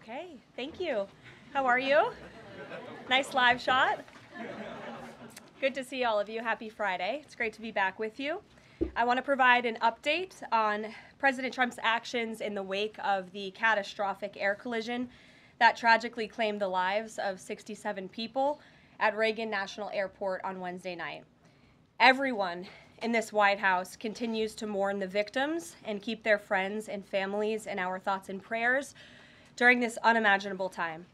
Okay, thank you. How are you? Nice live shot. Good to see all of you. Happy Friday. It's great to be back with you. I want to provide an update on President Trump's actions in the wake of the catastrophic air collision that tragically claimed the lives of 67 people at Reagan National Airport on Wednesday night. Everyone in this White House continues to mourn the victims and keep their friends and families in our thoughts and prayers during this unimaginable time.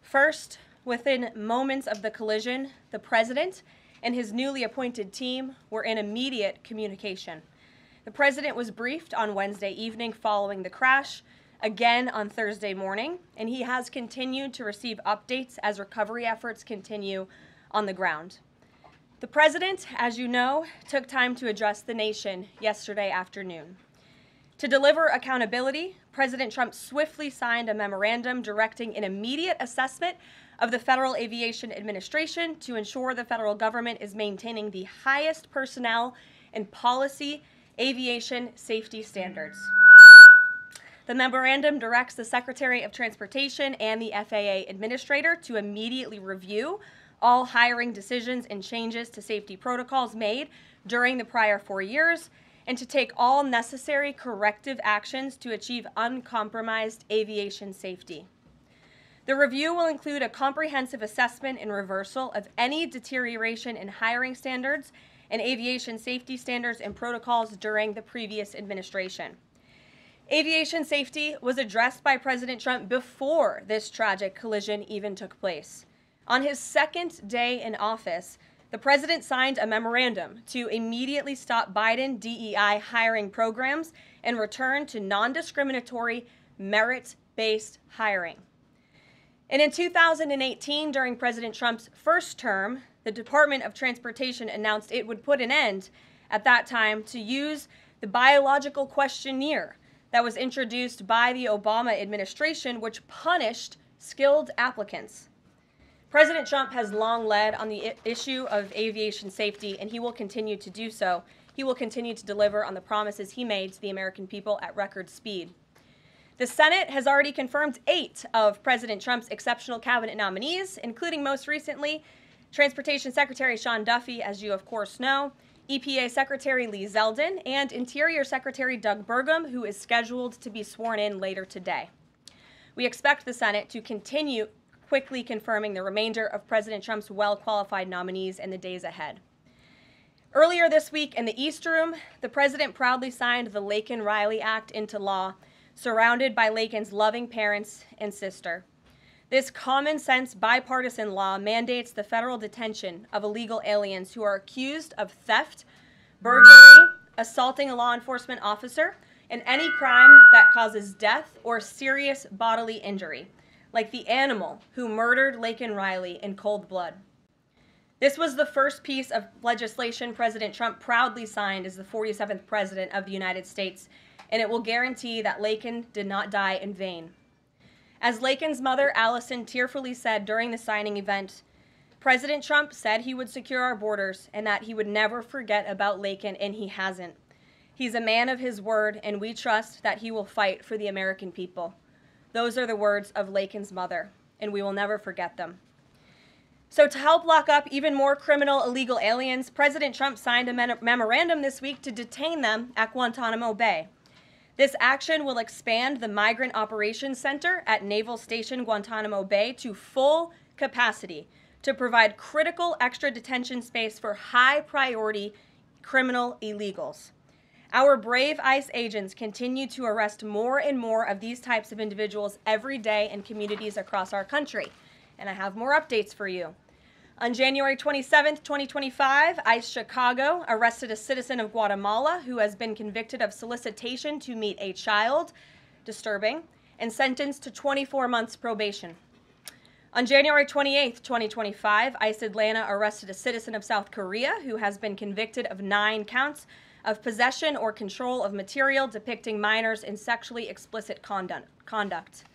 First, within moments of the collision, the president and his newly appointed team were in immediate communication. The president was briefed on Wednesday evening following the crash, again on Thursday morning, and he has continued to receive updates as recovery efforts continue on the ground. The president, as you know, took time to address the nation yesterday afternoon. To deliver accountability, President Trump swiftly signed a memorandum directing an immediate assessment of the Federal Aviation Administration to ensure the federal government is maintaining the highest personnel and policy aviation safety standards. The memorandum directs the Secretary of Transportation and the FAA Administrator to immediately review all hiring decisions and changes to safety protocols made during the prior 4 years, and to take all necessary corrective actions to achieve uncompromised aviation safety. The review will include a comprehensive assessment and reversal of any deterioration in hiring standards and aviation safety standards and protocols during the previous administration. Aviation safety was addressed by President Trump before this tragic collision even took place. On his second day in office, the president signed a memorandum to immediately stop Biden DEI hiring programs and return to non-discriminatory, merit-based hiring. And in 2018, during President Trump's first term, the Department of Transportation announced it would put an end at that time to use the biological questionnaire that was introduced by the Obama administration, which punished skilled applicants. President Trump has long led on the issue of aviation safety, and he will continue to do so. He will continue to deliver on the promises he made to the American people at record speed. The Senate has already confirmed 8 of President Trump's exceptional cabinet nominees, including most recently Transportation Secretary Sean Duffy, as you of course know, EPA Secretary Lee Zeldin, and Interior Secretary Doug Burgum, who is scheduled to be sworn in later today. We expect the Senate to continue quickly confirming the remainder of President Trump's well-qualified nominees in the days ahead. Earlier this week in the East Room, the president proudly signed the Laken-Riley Act into law, surrounded by Laken's loving parents and sister. This common-sense bipartisan law mandates the federal detention of illegal aliens who are accused of theft, burglary, assaulting a law enforcement officer, and any crime that causes death or serious bodily injury, like the animal who murdered Laken-Riley in cold blood. This was the first piece of legislation President Trump proudly signed as the 47th President of the United States, and it will guarantee that Laken did not die in vain. As Laken's mother, Allison, tearfully said during the signing event, President Trump said he would secure our borders and that he would never forget about Laken, and he hasn't. He's a man of his word, and we trust that he will fight for the American people. Those are the words of Laken's mother, and we will never forget them. So to help lock up even more criminal illegal aliens, President Trump signed a memorandum this week to detain them at Guantanamo Bay. This action will expand the Migrant Operations Center at Naval Station Guantanamo Bay to full capacity to provide critical extra detention space for high-priority criminal illegals. Our brave ICE agents continue to arrest more and more of these types of individuals every day in communities across our country. And I have more updates for you. On January 27, 2025, ICE Chicago arrested a citizen of Guatemala who has been convicted of solicitation to meet a child, disturbing, and sentenced to 24 months probation. On January 28, 2025, ICE Atlanta arrested a citizen of South Korea who has been convicted of 9 counts of possession or control of material depicting minors in sexually explicit conduct.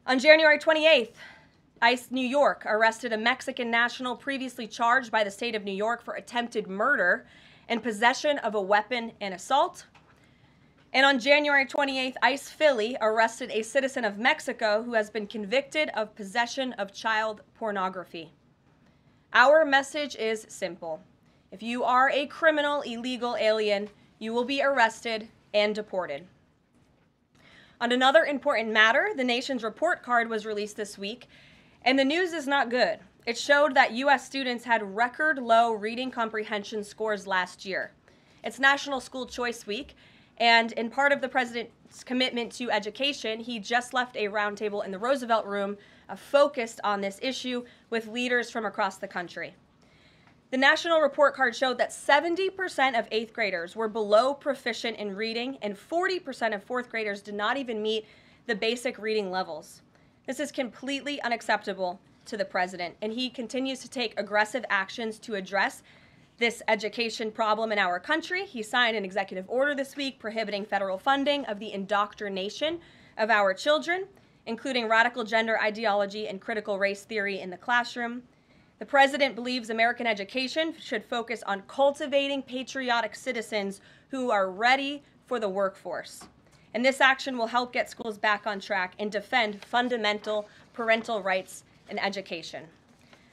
On January 28th, ICE New York arrested a Mexican national previously charged by the state of New York for attempted murder and possession of a weapon and assault. And on January 28th, ICE Philly arrested a citizen of Mexico who has been convicted of possession of child pornography. Our message is simple. If you are a criminal, illegal alien, you will be arrested and deported. On another important matter, the nation's report card was released this week, and the news is not good. It showed that U.S. students had record low reading comprehension scores last year. It's National School Choice Week, and in part of the president's commitment to education, he just left a roundtable in the Roosevelt Room focused on this issue with leaders from across the country. The national report card showed that 70% of 8th graders were below proficient in reading, and 40% of 4th graders did not even meet the basic reading levels. This is completely unacceptable to the president, and he continues to take aggressive actions to address this education problem in our country. He signed an executive order this week prohibiting federal funding of the indoctrination of our children, including radical gender ideology and critical race theory in the classroom. The president believes American education should focus on cultivating patriotic citizens who are ready for the workforce. And this action will help get schools back on track and defend fundamental parental rights in education.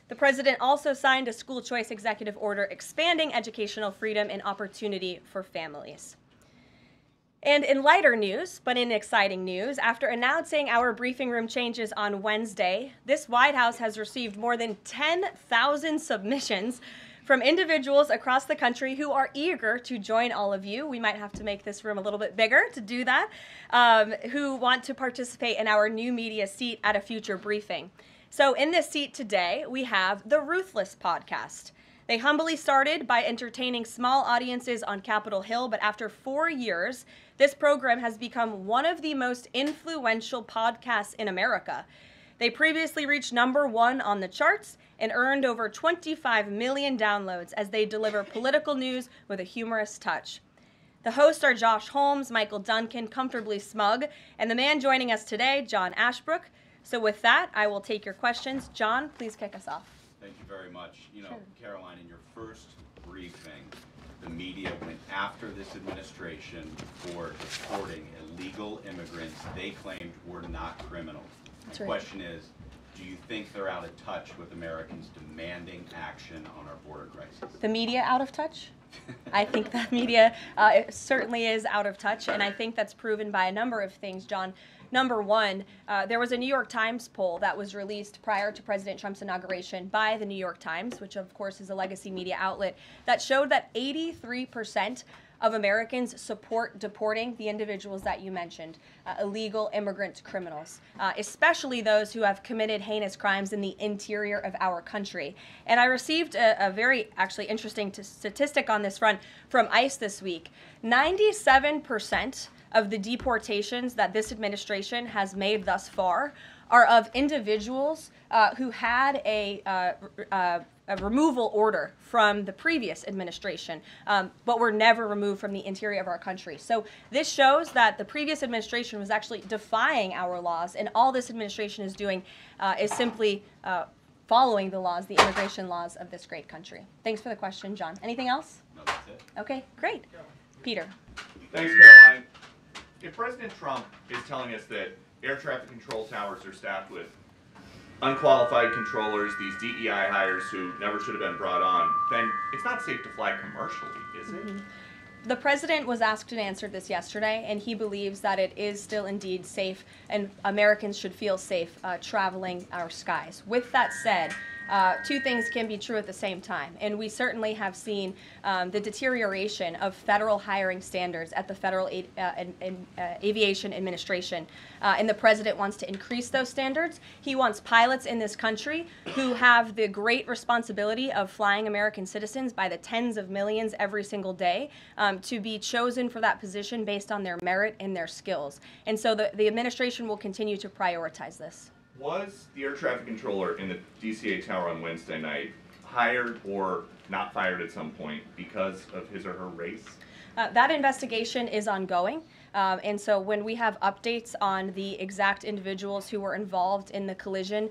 The president also signed a school choice executive order expanding educational freedom and opportunity for families. And in lighter news, but in exciting news, after announcing our briefing room changes on Wednesday, this White House has received more than 10,000 submissions from individuals across the country who are eager to join all of you. We might have to make this room a little bit bigger to do that, who want to participate in our new media seat at a future briefing. So in this seat today, we have the Ruthless podcast. They humbly started by entertaining small audiences on Capitol Hill, but after 4 years, this program has become one of the most influential podcasts in America. They previously reached #1 on the charts and earned over 25 million downloads as they deliver political news with a humorous touch. The hosts are Josh Holmes, Michael Duncan, Comfortably Smug, and the man joining us today, John Ashbrook. So with that, I will take your questions. John, please kick us off. Thank you very much. You know, Karoline, in your first briefing, the media went after this administration for deporting illegal immigrants they claimed were not criminals. The question is, do you think they're out of touch with Americans demanding action on our border crisis? The media out of touch? I think the media certainly is out of touch, and I think that's proven by a number of things, John. #1, there was a New York Times poll that was released prior to President Trump's inauguration by the New York Times, which of course is a legacy media outlet, that showed that 83% of Americans support deporting the individuals that you mentioned, illegal immigrant criminals, especially those who have committed heinous crimes in the interior of our country. And I received a very actually interesting statistic on this front from ICE this week. 97% of the deportations that this administration has made thus far are of individuals who had a removal order from the previous administration, but were never removed from the interior of our country. So this shows that the previous administration was actually defying our laws, and all this administration is doing is simply following the laws, the immigration laws of this great country. Thanks for the question, John. Anything else? No, that's it. Okay, great. Peter. Thanks, Caroline. If President Trump is telling us that air traffic control towers are staffed with unqualified controllers, these DEI hires who never should have been brought on, then it's not safe to fly commercially, is it? The president was asked and answered this yesterday, and he believes that it is still indeed safe, and Americans should feel safe traveling our skies. With that said, two things can be true at the same time, and we certainly have seen the deterioration of federal hiring standards at the Federal Aviation Administration, and the president wants to increase those standards. He wants pilots in this country who have the great responsibility of flying American citizens by the tens of millions every single day to be chosen for that position based on their merit and their skills. And so the administration will continue to prioritize this. Was the air traffic controller in the DCA tower on Wednesday night hired or not fired at some point because of his or her race? That investigation is ongoing. And so when we have updates on the exact individuals who were involved in the collision,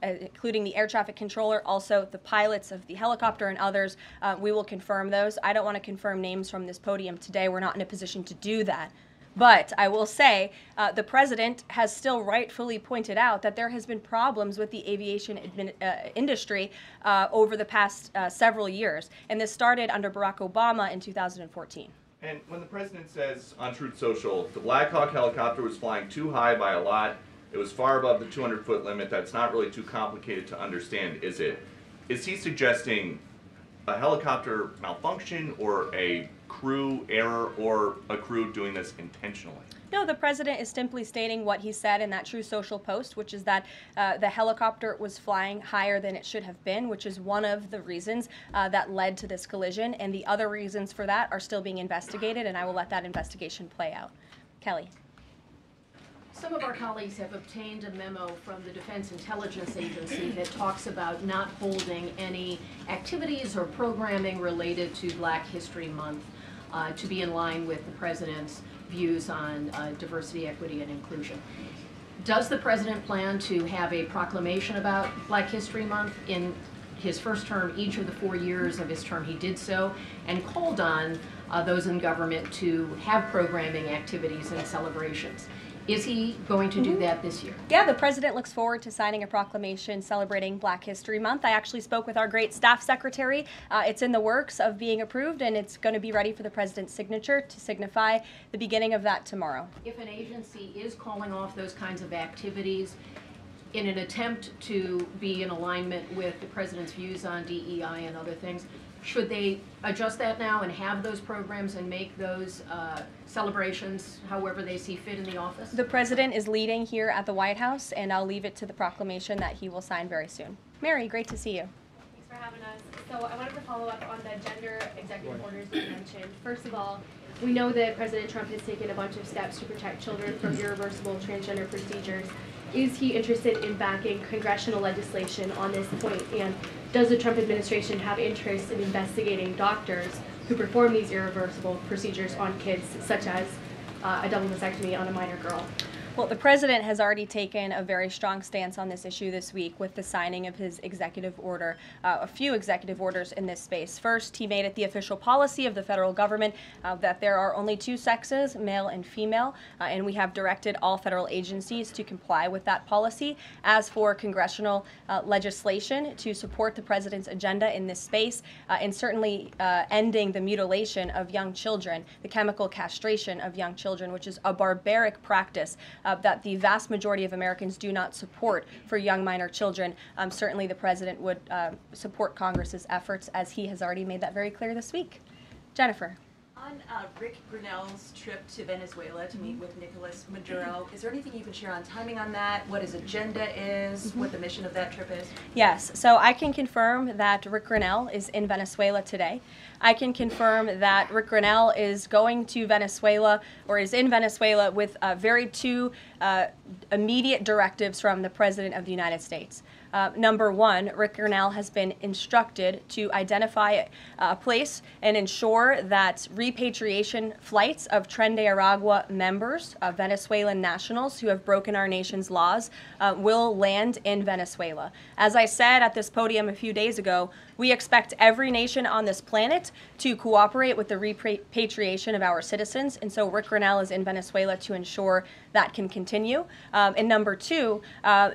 including the air traffic controller, also the pilots of the helicopter and others, we will confirm those. I don't want to confirm names from this podium today. We're not in a position to do that. But I will say the president has still rightfully pointed out that there has been problems with the aviation industry over the past several years. And this started under Barack Obama in 2014. And when the president says on Truth Social, the Black Hawk helicopter was flying too high by a lot, it was far above the 200-foot limit, that's not really too complicated to understand, is it? Is he suggesting a helicopter malfunction or a crew error or a crew doing this intentionally? No, the president is simply stating what he said in that True Social post, which is that the helicopter was flying higher than it should have been, which is one of the reasons that led to this collision. And the other reasons for that are still being investigated, and I will let that investigation play out. Kelly. Some of our colleagues have obtained a memo from the Defense Intelligence Agency that talks about not holding any activities or programming related to Black History Month to be in line with the president's views on diversity, equity, and inclusion. Does the president plan to have a proclamation about Black History Month? In his first term, each of the 4 years of his term, he did so and called on those in government to have programming activities and celebrations. Is he going to do that this year? Yeah, the president looks forward to signing a proclamation celebrating Black History Month. I actually spoke with our great staff secretary. It's in the works of being approved, and it's going to be ready for the president's signature to signify the beginning of that tomorrow. If an agency is calling off those kinds of activities in an attempt to be in alignment with the president's views on DEI and other things, should they adjust that now and have those programs and make those celebrations however they see fit in the office? The president is leading here at the White House, and I'll leave it to the proclamation that he will sign very soon. Mary, great to see you. Thanks for having us. So I wanted to follow up on the gender executive orders that you mentioned. First of all, we know that President Trump has taken a bunch of steps to protect children from irreversible transgender procedures. Is he interested in backing congressional legislation on this point? And does the Trump administration have interest in investigating doctors who perform these irreversible procedures on kids, such as a double mastectomy on a minor girl? Well, the president has already taken a very strong stance on this issue this week with the signing of his executive order, a few executive orders in this space. First, he made it the official policy of the federal government that there are only two sexes, male and female, and we have directed all federal agencies to comply with that policy. As for congressional legislation to support the president's agenda in this space, and certainly ending the mutilation of young children, the chemical castration of young children, which is a barbaric practice that the vast majority of Americans do not support for young minor children. Certainly the president would support Congress's efforts, as he has already made that very clear this week. Jennifer. On Rick Grinnell's trip to Venezuela to meet with Nicolas Maduro, is there anything you can share on timing on that, what his agenda is, what the mission of that trip is? Yes, so I can confirm that Rick Grinnell is in Venezuela today. I can confirm that Rick Grinnell is going to Venezuela, or is in Venezuela, with two immediate directives from the President of the United States. Number one, Rick Grinnell has been instructed to identify a place and ensure that repatriation flights of Tren de Aragua members, Venezuelan nationals who have broken our nation's laws, will land in Venezuela. As I said at this podium a few days ago, we expect every nation on this planet to cooperate with the repatriation of our citizens, and so Rick Grinnell is in Venezuela to ensure that can continue. And number two,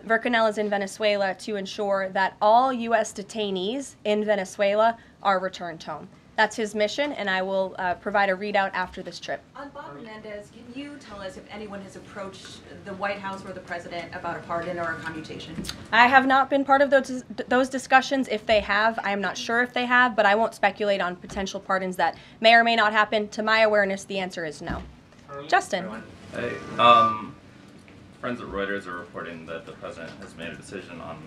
Rick Grinnell is in Venezuela to ensure that all U.S. detainees in Venezuela are returned home. That's his mission, and I will provide a readout after this trip. On Bob Menendez, can you tell us if anyone has approached the White House or the President about a pardon or a commutation? I have not been part of those discussions. If they have, I am not sure if they have, but I won't speculate on potential pardons that may or may not happen. To my awareness, the answer is no. Justin. Hey, friends at Reuters are reporting that the president has made a decision on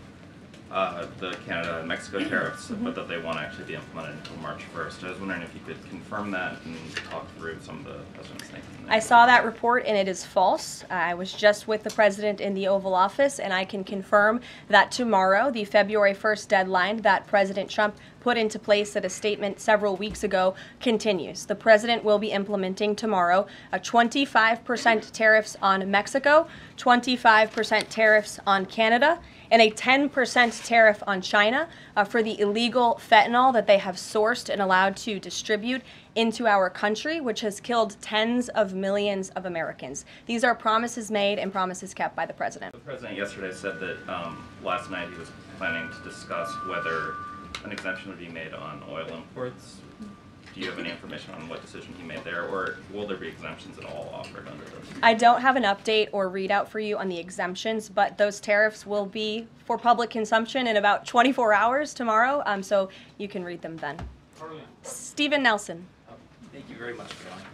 the Canada and Mexico tariffs, but that they won't actually be implemented until March 1st. I was wondering if you could confirm that and talk through some of the president's thinking. I saw that report, and it is false. I was just with the president in the Oval Office, and I can confirm that tomorrow, the February 1st deadline that President Trump put into place at a statement several weeks ago, continues. The president will be implementing tomorrow a 25% tariffs on Mexico, 25% tariffs on Canada, and a 10% tariff on China for the illegal fentanyl that they have sourced and allowed to distribute into our country, which has killed tens of millions of Americans. These are promises made and promises kept by the president. The president yesterday said that last night he was planning to discuss whether an exemption would be made on oil imports. Do you have any information on what decision he made there, or will there be exemptions at all offered under this? I don't have an update or readout for you on the exemptions, but those tariffs will be for public consumption in about 24 hours tomorrow, so you can read them then. Karoline. Stephen Nelson. Thank you very much, Caroline.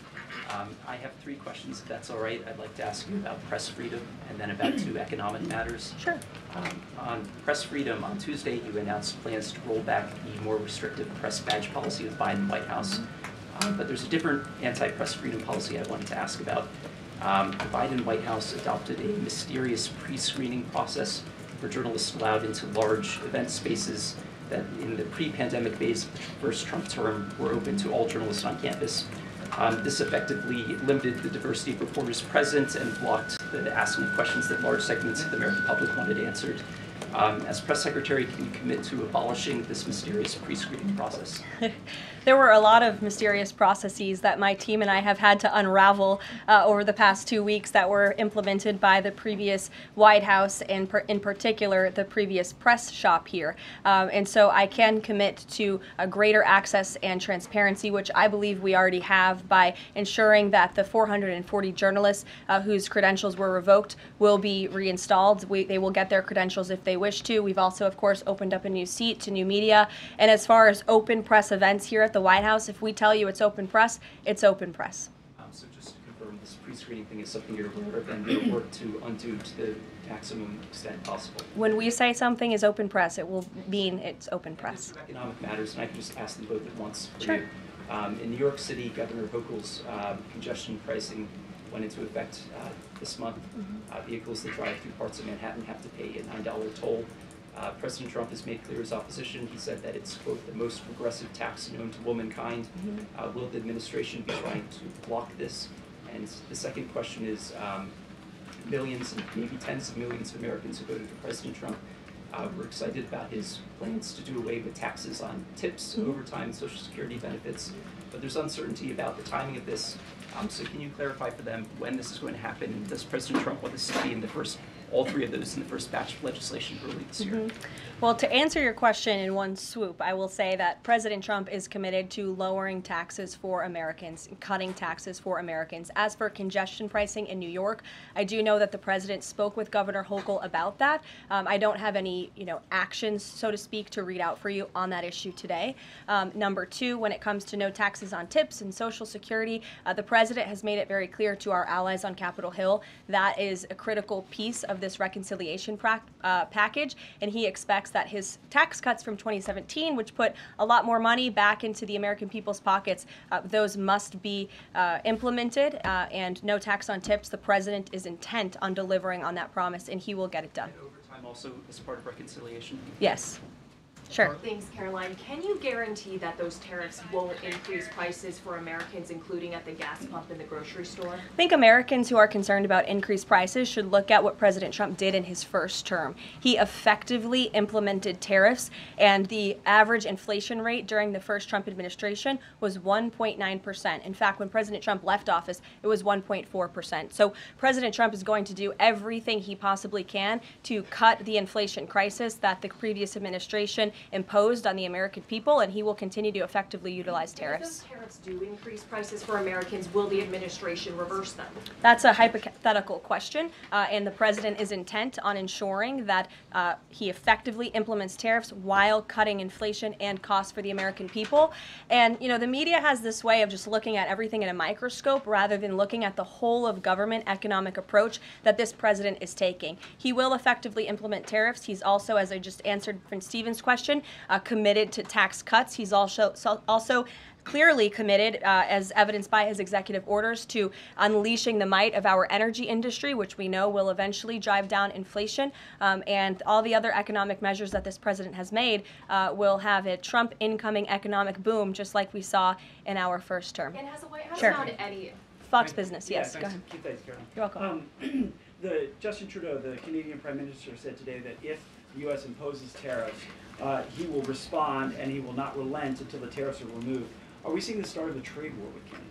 I have 3 questions, if that's all right. I'd like to ask you about press freedom and then about 2 economic matters. Sure. On press freedom, on Tuesday you announced plans to roll back the more restrictive press badge policy of the Biden White House. But there's a different anti-press freedom policy I wanted to ask about. The Biden White House adopted a mysterious pre-screening process for journalists allowed into large event spaces that in the pre-pandemic days of the first Trump term were open to all journalists on campus. This effectively limited the diversity of reporters present and blocked the asking of questions that large segments of the American public wanted answered. As press secretary, can you commit to abolishing this mysterious pre-screening process? There were a lot of mysterious processes that my team and I have had to unravel over the past 2 weeks that were implemented by the previous White House and in particular the previous press shop here. And so I can commit to a greater access and transparency, which I believe we already have by ensuring that the 440 journalists whose credentials were revoked will be reinstalled. They will get their credentials if they wish to. We've also, of course, opened up a new seat to new media. And as far as open press events here at the White House, if we tell you it's open press, it's open press. So just to confirm, this pre-screening thing is something you're aware of and you'll work to undo to the maximum extent possible. When we say something is open press, it will mean it's open press. Economic matters, and I can just ask them both at once for Sure. you. In New York City, Governor Hochul's congestion pricing went into effect this month. Vehicles that drive through parts of Manhattan have to pay a $9 toll. President Trump has made clear his opposition. He said that it's, quote, the most regressive tax known to womankind. Will the administration be trying to block this? And the second question is, millions and maybe tens of millions of Americans who voted for President Trump were excited about his plans to do away with taxes on tips, overtime, Social Security benefits. But there's uncertainty about the timing of this. So can you clarify for them when this is going to happen? And does President Trump want this to be in the first, all 3 of those in the first batch of legislation early this year? Well, to answer your question in one swoop, I will say that President Trump is committed to lowering taxes for Americans, cutting taxes for Americans. As for congestion pricing in New York, I do know that the president spoke with Governor Hochul about that. I don't have any, actions, so to speak, to read out for you on that issue today. Number 2, when it comes to no taxes on tips and Social Security, the president has made it very clear to our allies on Capitol Hill that is a critical piece of this reconciliation package, and he expects that his tax cuts from 2017, which put a lot more money back into the American people's pockets, those must be implemented, and no tax on tips. The president is intent on delivering on that promise, and he will get it done. And overtime also as part of reconciliation? Yes. Sure. Thanks, Caroline. Can you guarantee that those tariffs won't increase prices for Americans, including at the gas pump and the grocery store? I think Americans who are concerned about increased prices should look at what President Trump did in his first term. He effectively implemented tariffs, and the average inflation rate during the first Trump administration was 1.9%. In fact, when President Trump left office, it was 1.4%. So President Trump is going to do everything he possibly can to cut the inflation crisis that the previous administration imposed on the American people, and he will continue to effectively utilize tariffs. If those tariffs do increase prices for Americans, will the administration reverse them? That's a hypothetical question, and the president is intent on ensuring that he effectively implements tariffs while cutting inflation and costs for the American people. And, the media has this way of just looking at everything in a microscope rather than looking at the whole of government economic approach that this president is taking. He will effectively implement tariffs. He's also, as I just answered from Stephen's question, committed to tax cuts. He's also clearly committed, as evidenced by his executive orders, to unleashing the might of our energy industry, which we know will eventually drive down inflation. And all the other economic measures that this president has made will have a Trump incoming economic boom, just like we saw in our first term. And has the White House Sure. found any... Fox Business, yes, Yeah, go ahead. Keep that, Caroline. You're welcome. Justin Trudeau, the Canadian Prime Minister, said today that if the U.S. imposes tariffs, he will respond and he will not relent until the tariffs are removed. Are we seeing the start of a trade war with Canada?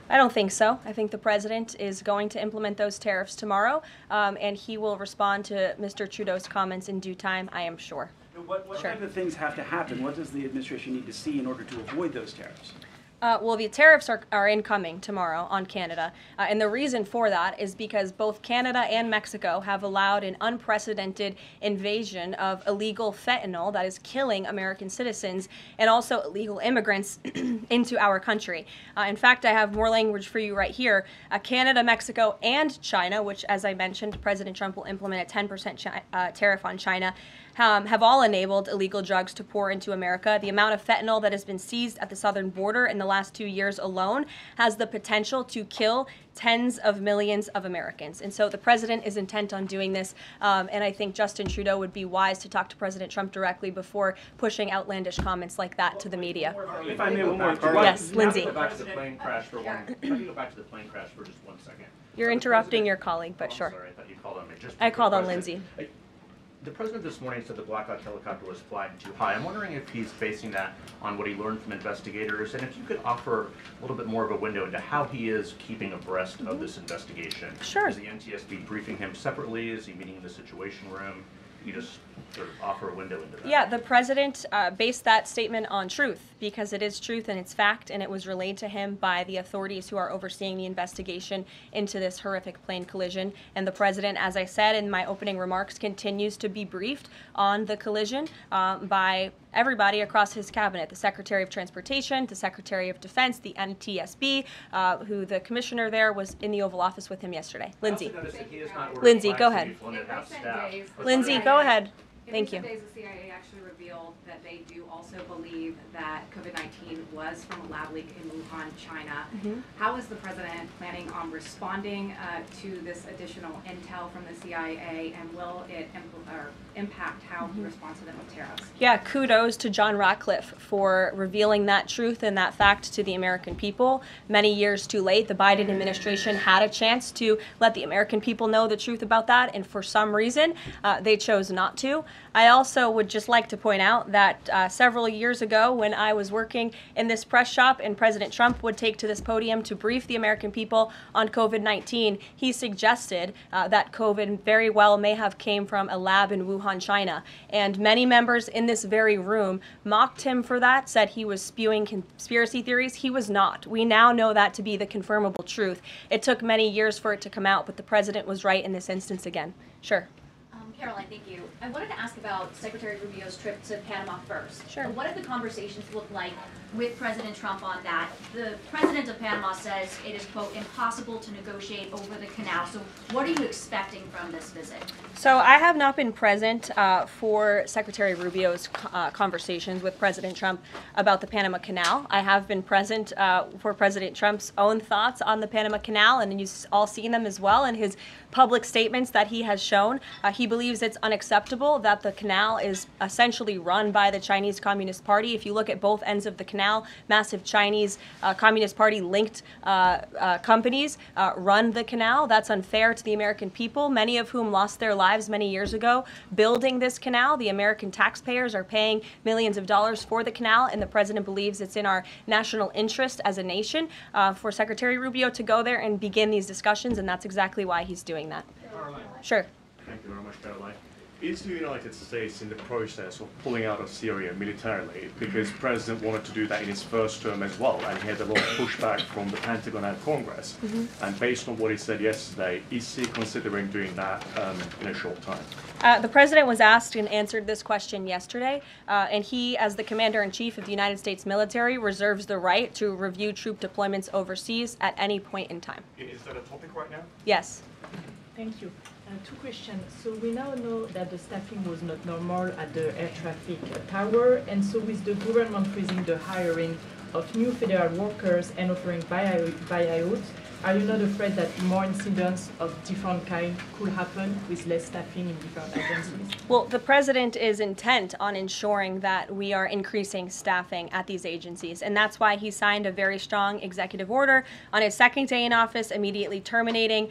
I don't think so. I think the president is going to implement those tariffs tomorrow, and he will respond to Mr. Trudeau's comments in due time, I am sure. What type of things have to happen? What does the administration need to see in order to avoid those tariffs? Well, the tariffs are incoming tomorrow on Canada, and the reason for that is because both Canada and Mexico have allowed an unprecedented invasion of illegal fentanyl that is killing American citizens and also illegal immigrants into our country. In fact, I have more language for you right here. Canada, Mexico, and China, which, as I mentioned, President Trump will implement a 10% tariff on China, have all enabled illegal drugs to pour into America. The amount of fentanyl that has been seized at the southern border in the last 2 years alone has the potential to kill tens of millions of Americans. And so the president is intent on doing this, and I think Justin Trudeau would be wise to talk to President Trump directly before pushing outlandish comments like that to the media. If I may, one more. Yes, Lindsay. Can I go back to the plane crash for just 1 second? You're interrupting your colleague, but sure. I'm sorry, I thought you called on me. I called on Lindsay. The president this morning said the Black Hawk helicopter was flying too high. I'm wondering if he's basing that on what he learned from investigators, and if you could offer a little bit more of a window into how he is keeping abreast of this investigation. Sure. Is the NTSB briefing him separately? Is he meeting in the Situation Room? You just sort of offer a window into that. Yeah, the president based that statement on truth, because it is truth and it's fact, and it was relayed to him by the authorities who are overseeing the investigation into this horrific plane collision. And the president, as I said in my opening remarks, continues to be briefed on the collision by everybody across his cabinet, the Secretary of Transportation, the Secretary of Defense, the NTSB, who the commissioner there was in the Oval Office with him yesterday. Lindsay. Lindsay, go ahead. Lindsay, go ahead. Thank you. In recent days, the CIA actually revealed that they do also believe that COVID-19 was from a lab leak in Wuhan, China. How is the president planning on responding to this additional intel from the CIA, and will it impact how he responds to them with tariffs? Yeah, kudos to John Ratcliffe for revealing that truth and that fact to the American people. Many years too late, the Biden administration had a chance to let the American people know the truth about that, and for some reason, they chose not to. I also would just like to point out that several years ago, when I was working in this press shop and President Trump would take to this podium to brief the American people on COVID-19, he suggested that COVID very well may have came from a lab in Wuhan, China. And many members in this very room mocked him for that, said he was spewing conspiracy theories. He was not. We now know that to be the confirmable truth. It took many years for it to come out, but the president was right in this instance again. Sure. Karoline, thank you. I wanted to ask about Secretary Rubio's trip to Panama first. Sure. What did the conversations look like with President Trump on that? The president of Panama says it is, quote, impossible to negotiate over the canal. So what are you expecting from this visit? So I have not been present for Secretary Rubio's conversations with President Trump about the Panama Canal. I have been present for President Trump's own thoughts on the Panama Canal, and you've all seen them as well in his public statements that he has shown. He believes it's unacceptable that the canal is essentially run by the Chinese Communist Party. If you look at both ends of the canal, massive Chinese Communist Party linked companies run the canal. That's unfair to the American people, many of whom lost their lives many years ago building this canal. The American taxpayers are paying millions of dollars for the canal, and the president believes it's in our national interest as a nation for Secretary Rubio to go there and begin these discussions, and that's exactly why he's doing that. Karoline. Sure. Thank you very much, Karoline. Is the United States in the process of pulling out of Syria militarily? Because the president wanted to do that in his first term as well, and he had a lot of pushback from the Pentagon and Congress. And based on what he said yesterday, is he considering doing that in a short time? The president was asked and answered this question yesterday, and he, as the commander-in-chief of the United States military, reserves the right to review troop deployments overseas at any point in time. Is that a topic right now? Yes. Thank you. Two questions. So we now know that the staffing was not normal at the air traffic tower, and so with the government freezing the hiring of new federal workers and offering buyouts, are you not afraid that more incidents of different kind could happen with less staffing in different agencies? Well, the president is intent on ensuring that we are increasing staffing at these agencies, and that's why he signed a very strong executive order on his second day in office, immediately terminating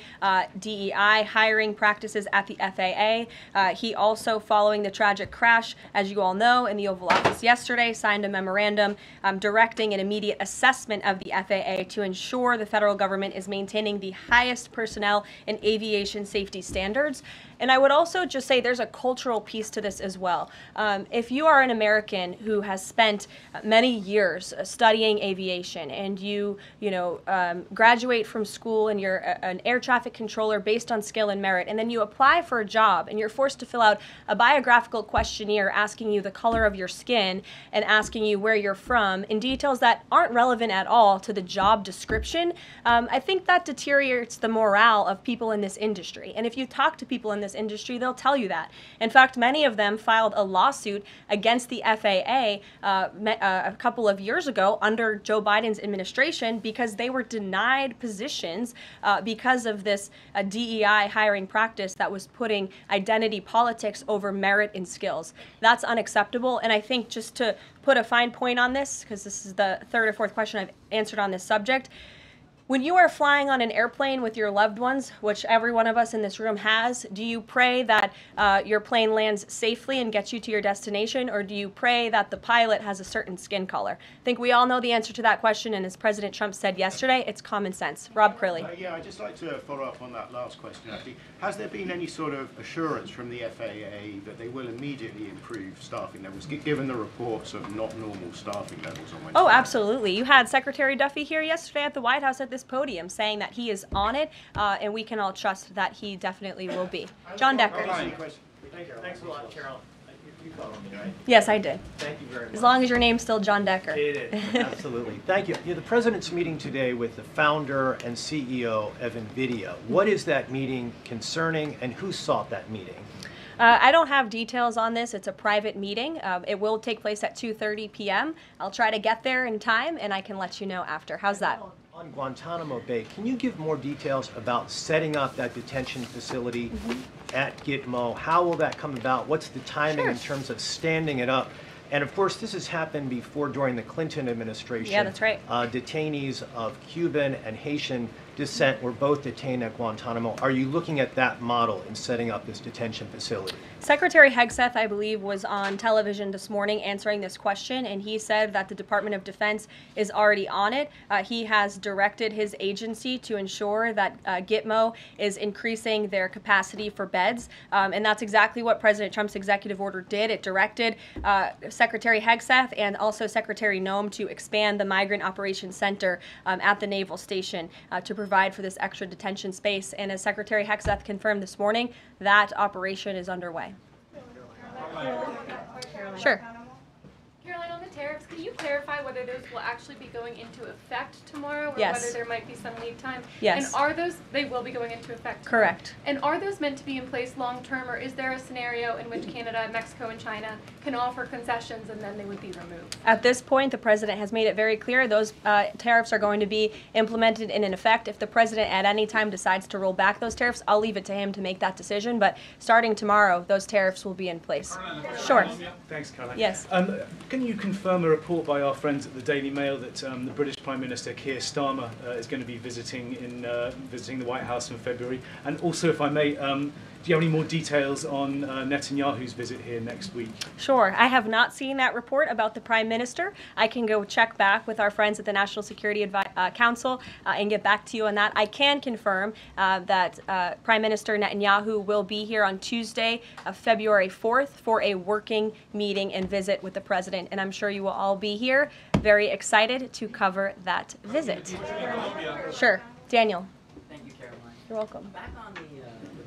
DEI hiring practices at the FAA. He also, following the tragic crash, as you all know, in the Oval Office yesterday, signed a memorandum directing an immediate assessment of the FAA to ensure the federal government is maintaining the highest personnel and aviation safety standards. And I would also just say there's a cultural piece to this as well. If you are an American who has spent many years studying aviation and you graduate from school and you're an air traffic controller based on skill and merit, and then you apply for a job and you're forced to fill out a biographical questionnaire asking you the color of your skin and asking you where you're from in details that aren't relevant at all to the job description, I think that deteriorates the morale of people in this industry. And if you talk to people in this industry, they'll tell you that. In fact, many of them filed a lawsuit against the FAA a couple of years ago under Joe Biden's administration because they were denied positions because of this DEI hiring practice that was putting identity politics over merit and skills. That's unacceptable. And I think just to put a fine point on this, because this is the third or fourth question I've answered on this subject, when you are flying on an airplane with your loved ones, which every one of us in this room has, do you pray that your plane lands safely and gets you to your destination, or do you pray that the pilot has a certain skin color? I think we all know the answer to that question, and as President Trump said yesterday, it's common sense. Rob Crilly. Yeah, I'd just like to follow up on that last question, actually. Has there been any sort of assurance from the FAA that they will immediately improve staffing levels, given the reports of not normal staffing levels on Wednesday? Oh, absolutely. You had Secretary Duffy here yesterday at the White House at this podium saying that he is on it, and we can all trust that he definitely will be. John Decker. Thanks a lot, Carol. You followed me, right? Yes, I did. Thank you very much. As long as your name's still John Decker. It is, absolutely. Thank you. The president's meeting today with the founder and CEO of NVIDIA. What is that meeting concerning, and who sought that meeting? I don't have details on this. It's a private meeting. It will take place at 2:30 p.m. I'll try to get there in time, and I can let you know after. How's that? On Guantanamo Bay, can you give more details about setting up that detention facility at Gitmo? How will that come about? What's the timing in terms of standing it up? And of course, this has happened before during the Clinton administration. Yeah, that's right. Detainees of Cuban and Haitian descent were both detained at Guantanamo. Are you looking at that model in setting up this detention facility? Secretary Hegseth, I believe, was on television this morning answering this question, and he said that the Department of Defense is already on it. He has directed his agency to ensure that Gitmo is increasing their capacity for beds, and that's exactly what President Trump's executive order did. It directed Secretary Hegseth and also Secretary Noem to expand the Migrant Operations Center at the Naval Station to provide for this extra detention space. And as Secretary Hegseth confirmed this morning, that operation is underway. Sure. Caroline, on the tariffs, can you clarify whether those will actually be going into effect tomorrow, or Yes. whether there might be some lead time? Yes. And are those, they will be going into effect tomorrow? Correct. And are those meant to be in place long term, or is there a scenario in which Canada, Mexico, and China can offer concessions and then they would be removed? At this point, the president has made it very clear those tariffs are going to be implemented and in effect. If the president at any time decides to roll back those tariffs, I'll leave it to him to make that decision. But starting tomorrow, those tariffs will be in place. Sure. Thanks, Caroline. Yes. Can you confirm a report by our friends at the Daily Mail that the British Prime Minister Keir Starmer is going to be visiting the White House in February? And also, if I may, do you have any more details on Netanyahu's visit here next week? Sure. I have not seen that report about the Prime Minister. I can go check back with our friends at the National Security Council and get back to you on that. I can confirm that Prime Minister Netanyahu will be here on Tuesday, February 4th, for a working meeting and visit with the President. And I'm sure you will all be here, very excited to cover that visit. Sure. Daniel. Thank you, Caroline. You're welcome. Back on the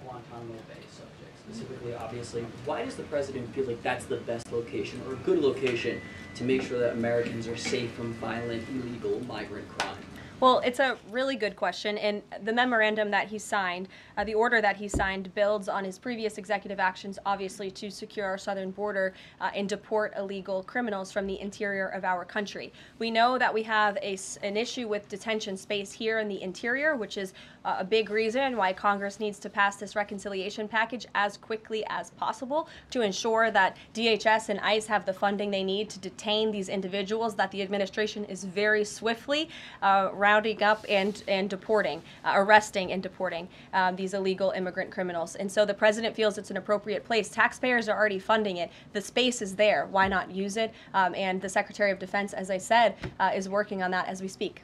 Guantanamo Bay subject, specifically, obviously, why does the president feel like that's the best location or a good location to make sure that Americans are safe from violent, illegal migrant crime? Well, it's a really good question, and the memorandum that he signed, the order that he signed, builds on his previous executive actions, obviously, to secure our southern border and deport illegal criminals from the interior of our country. We know that we have an issue with detention space here in the interior, which is a big reason why Congress needs to pass this reconciliation package as quickly as possible to ensure that DHS and ICE have the funding they need to detain these individuals that the administration is very swiftly rounding up and deporting, arresting and deporting these illegal immigrant criminals. And so the president feels it's an appropriate place. Taxpayers are already funding it. The space is there. Why not use it? And the Secretary of Defense, as I said, is working on that as we speak.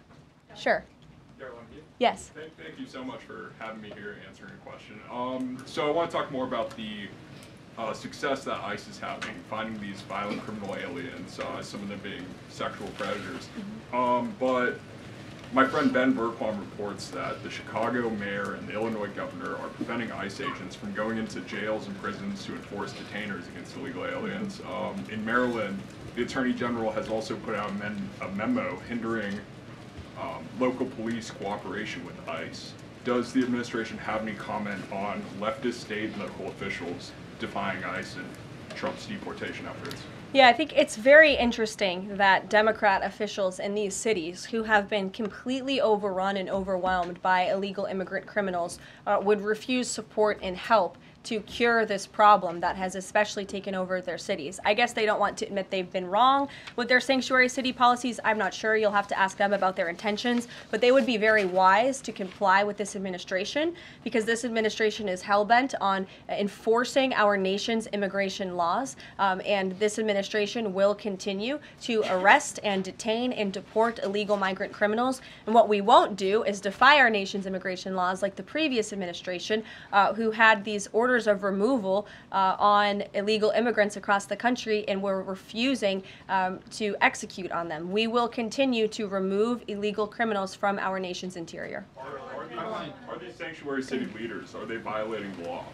Sure. Yes. Thank you so much for having me here and answering a question. So I want to talk more about the success that ICE is having finding these violent criminal aliens, some of them being sexual predators. But my friend Ben Bergquam reports that the Chicago mayor and the Illinois governor are preventing ICE agents from going into jails and prisons to enforce detainers against illegal aliens. In Maryland, the Attorney General has also put out a memo hindering local police cooperation with ICE. Does the administration have any comment on leftist state and local officials defying ICE and Trump's deportation efforts? Yeah, I think it's very interesting that Democrat officials in these cities who have been completely overrun and overwhelmed by illegal immigrant criminals would refuse support and help to cure this problem that has especially taken over their cities. I guess they don't want to admit they've been wrong with their sanctuary city policies. I'm not sure. You'll have to ask them about their intentions. But they would be very wise to comply with this administration because this administration is hell-bent on enforcing our nation's immigration laws. And this administration will continue to arrest and detain and deport illegal migrant criminals. And what we won't do is defy our nation's immigration laws like the previous administration who had these orders of removal on illegal immigrants across the country and were refusing to execute on them. We will continue to remove illegal criminals from our nation's interior. Are these sanctuary city leaders, are they violating the law?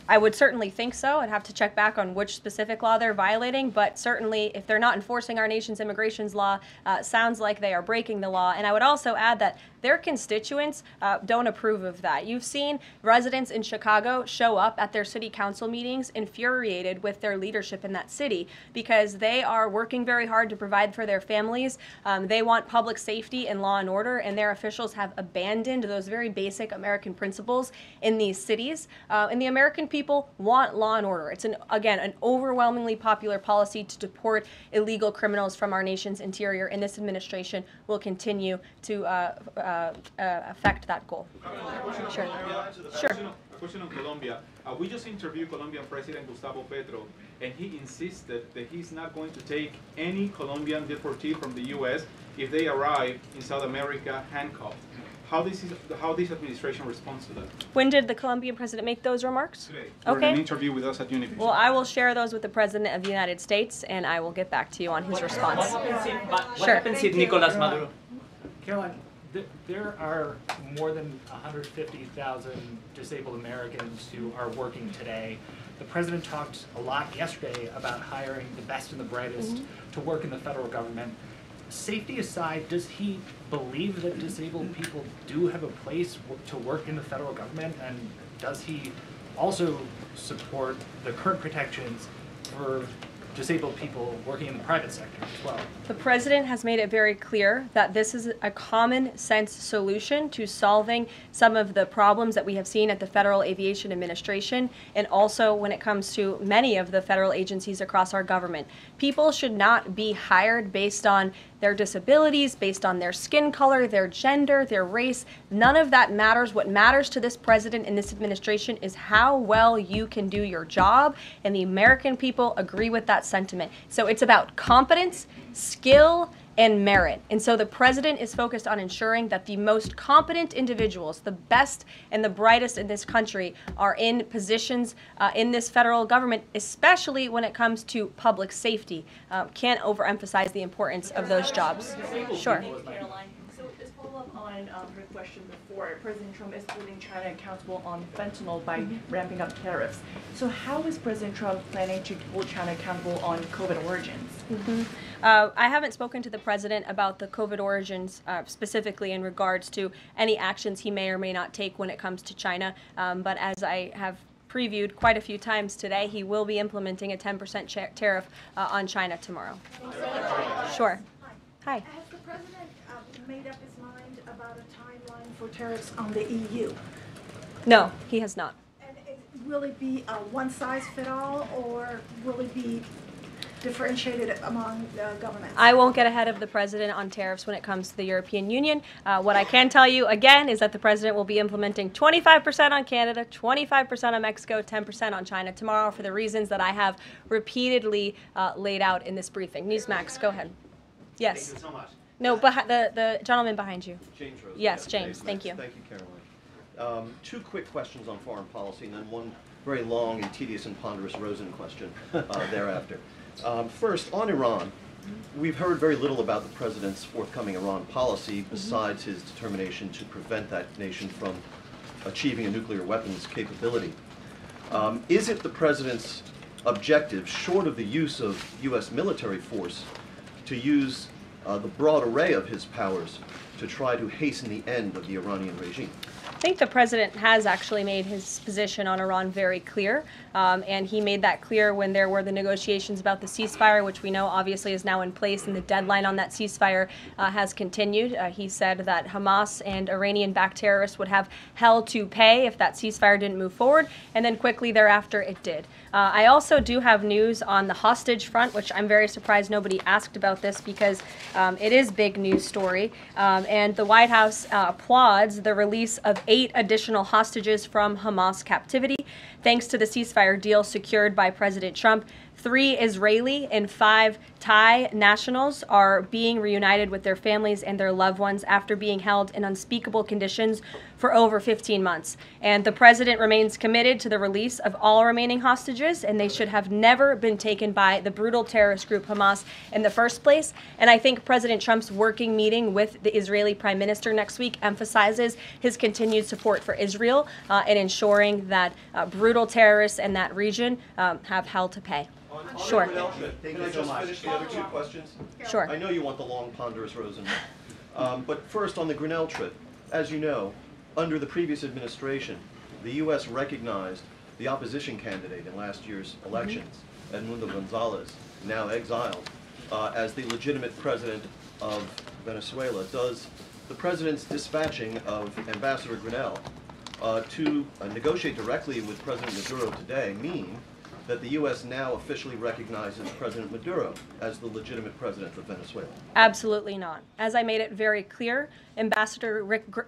I would certainly think so. I'd have to check back on which specific law they're violating, but certainly if they're not enforcing our nation's immigration law, sounds like they are breaking the law. And I would also add that their constituents don't approve of that. You've seen residents in Chicago show up at their city council meetings infuriated with their leadership in that city because they are working very hard to provide for their families. They want public safety and law and order, and their officials have abandoned those very basic American principles in these cities. And the American people want law and order. It's, again, an overwhelmingly popular policy to deport illegal criminals from our nation's interior, and this administration will continue to affect that goal. Sure. Sure. A question on Colombia. We just interviewed Colombian President Gustavo Petro, and he insisted that he's not going to take any Colombian deportee from the U.S. if they arrive in South America handcuffed. How this administration responds to that? When did the Colombian president make those remarks? Today. Okay. For an interview with us at Univision. Well, I will share those with the President of the United States, and I will get back to you on his response. What happens if Nicolas Maduro? Caroline, there are more than 150,000 disabled Americans who are working today. The president talked a lot yesterday about hiring the best and the brightest to work in the federal government. Safety aside, does he believe that disabled people do have a place to work in the federal government? And does he also support the current protections for disabled people working in the private sector as well? The president has made it very clear that this is a common sense solution to solving some of the problems that we have seen at the Federal Aviation Administration and also when it comes to many of the federal agencies across our government. People should not be hired based on their disabilities, based on their skin color, their gender, their race. None of that matters. What matters to this president and this administration is how well you can do your job, and the American people agree with that sentiment. So it's about competence, skill, and merit. And so the president is focused on ensuring that the most competent individuals, the best and the brightest in this country, are in positions in this federal government, especially when it comes to public safety. Can't overemphasize the importance of those jobs. Sure. Caroline. So just follow up on on her question before, President Trump is holding China accountable on fentanyl by ramping up tariffs. So how is President Trump planning to hold China accountable on COVID origins? I haven't spoken to the president about the COVID origins specifically in regards to any actions he may or may not take when it comes to China. But as I have previewed quite a few times today, he will be implementing a 10% tariff on China tomorrow. Sure. Hi. Has the president made up his mind about a timeline for tariffs on the EU? No, he has not. And will it be a one-size-fit-all, or will it be differentiated among governments? I won't get ahead of the president on tariffs when it comes to the European Union. What I can tell you, again, is that the president will be implementing 25% on Canada, 25% on Mexico, 10% on China tomorrow for the reasons that I have repeatedly laid out in this briefing. Newsmax, go ahead. Yes. Thank you so much. No, the gentleman behind you. James Rose. Yes, James. Okay, Thank you. Thank you, Caroline. Two quick questions on foreign policy, and then one very long and tedious and ponderous Rosen question thereafter. First, on Iran, we've heard very little about the president's forthcoming Iran policy besides his determination to prevent that nation from achieving a nuclear weapons capability. Is it the president's objective, short of the use of U.S. military force, to use the broad array of his powers to try to hasten the end of the Iranian regime? I think the president has actually made his position on Iran very clear, and he made that clear when there were the negotiations about the ceasefire, which we know obviously is now in place, and the deadline on that ceasefire has continued. He said that Hamas and Iranian-backed terrorists would have hell to pay if that ceasefire didn't move forward, and then quickly thereafter it did. I also do have news on the hostage front, which I'm very surprised nobody asked about this because it is big news story, and the White House applauds the release of 8 additional hostages from Hamas captivity, thanks to the ceasefire deal secured by President Trump. 3 Israeli and 5 Thai nationals are being reunited with their families and their loved ones after being held in unspeakable conditions for over 15 months. And the president remains committed to the release of all remaining hostages, and they should have never been taken by the brutal terrorist group Hamas in the first place. And I think President Trump's working meeting with the Israeli Prime Minister next week emphasizes his continued support for Israel and ensuring that brutal terrorists in that region have hell to pay. Sure. Can I just finish the other 2 questions? Sure. I know you want the long, ponderous Rosen. But first, on the Grinnell trip, as you know, under the previous administration, the U.S. recognized the opposition candidate in last year's elections, Edmundo Gonzalez, now exiled, as the legitimate president of Venezuela. Does the president's dispatching of Ambassador Grinnell to negotiate directly with President Maduro today mean that the U.S. now officially recognizes President Maduro as the legitimate president of Venezuela? Absolutely not. As I made it very clear,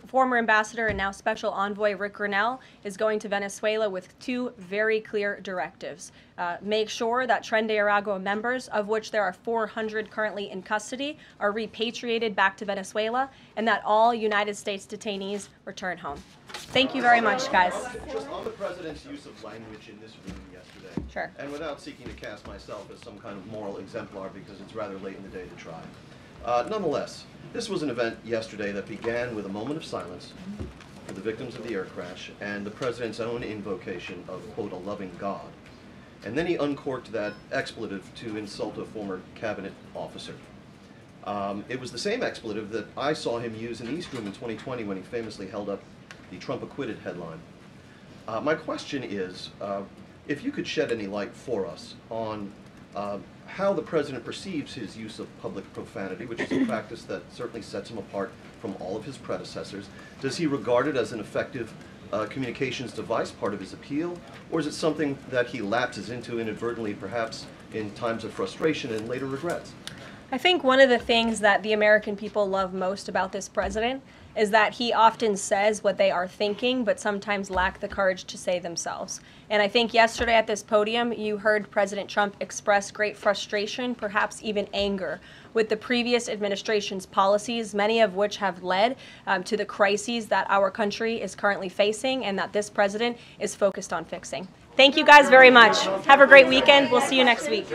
former ambassador and now special envoy Rick Grinnell is going to Venezuela with 2 very clear directives. Make sure that Tren de Aragua members, of which there are 400 currently in custody, are repatriated back to Venezuela, and that all United States detainees return home. Thank you very much, guys. Just on the president's use of language in this room yesterday, sure. And without seeking to cast myself as some kind of moral exemplar because it's rather late in the day to try. Nonetheless, this was an event yesterday that began with a moment of silence for the victims of the air crash and the president's own invocation of, quote, a loving God. And then he uncorked that expletive to insult a former cabinet officer. It was the same expletive that I saw him use in the East Room in 2020 when he famously held up the Trump acquitted headline. My question is, if you could shed any light for us on how the president perceives his use of public profanity, which is a practice that certainly sets him apart from all of his predecessors. Does he regard it as an effective communications device, part of his appeal, or is it something that he lapses into inadvertently, perhaps in times of frustration and later regrets? I think one of the things that the American people love most about this president is that he often says what they are thinking, but sometimes lack the courage to say themselves. And I think yesterday at this podium, you heard President Trump express great frustration, perhaps even anger, with the previous administration's policies, many of which have led to the crises that our country is currently facing and that this president is focused on fixing. Thank you guys very much. Have a great weekend. We'll see you next week.